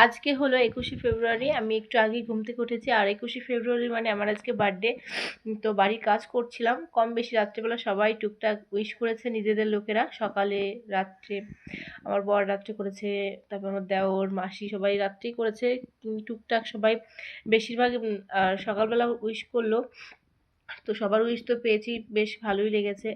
আজকে হলো 21শে ফেব্রুয়ারি। আমি একটু আগেই ঘুম থেকে উঠেছি। আর 21শে ফেব্রুয়ারি মানে আমার আজকে বার্থডে। তো বাড়ির কাজ করছিলাম, কম বেশি রাত্রেবেলা সবাই টুকটাক উইশ করেছে নিজেদের লোকেরা, সকালে রাত্রে আমার বর রাত্রে করেছে, তারপর আমার দেওর মাসি সবাই রাত্রেই করেছে। টুকটাক সবাই বেশিরভাগ আর সকালবেলা উইশ করলো। তো সবার উইশ তো পেয়েছি, বেশ ভালোই লেগেছে।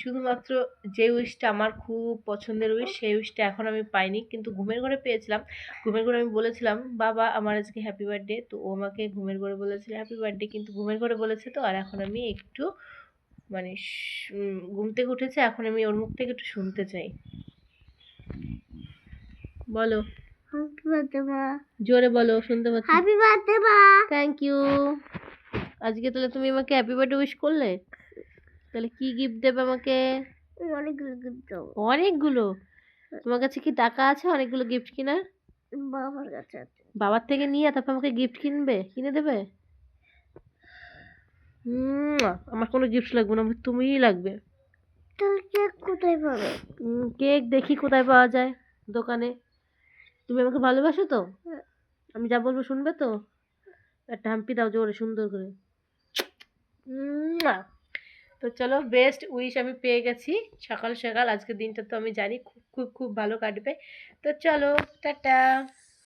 শুধুমাত্র যে উইশটা আমার খুব পছন্দের উইশ, সেই উইশটা এখন আমি পাইনি, কিন্তু ঘুমের ঘরে পেয়েছিলাম। ঘুমের ঘরে আমি বলেছিলাম বাবা আমার আজকে হ্যাপি বার্থডে, তো ও আমাকে ঘুমের ঘরে বলেছিল হ্যাপি বার্থডে, কিন্তু ঘুমের ঘরে বলেছে তো। আর এখন আমি একটু মানে ঘুম থেকে উঠেছে, এখন আমি ওর মুখ থেকে একটু শুনতে চাই। বলো, জোরে বলো, শুনতে পাচ্ছি। হ্যাপি বার্থডে মা। Thank you. আজকে তাহলে তুমি আমাকে হ্যাপি বার্থডে উইশ করলে, তাহলে কি গিফট দেবে আমাকে? অনেকগুলো গিফট দেবো। অনেকগুলো? তোমার কাছে কি টাকা আছে অনেকগুলো গিফট কেনার? বাবার কাছে আছে। বাবার থেকে নিয়ে তারপর আমাকে গিফট কিনে দেবে? আমার কোনো গিফট লাগবে না, আমার তুমিই লাগবে। তাহলে কেক কোথায় পাবে? কেক দেখি কোথায় পাওয়া যায়, দোকানে। তুমি আমাকে ভালোবাসো তো? আমি যা বলবো শুনবে তো? একটা হাম্পি দাও জোরে সুন্দর করে। তো চলো, বেস্ট উইশ আমি পেয়ে গেছি সকাল সকাল। আজকের দিনটা তো আমি জানি খুব খুব খুব ভালো কাটবে। তো চলো, টাটা।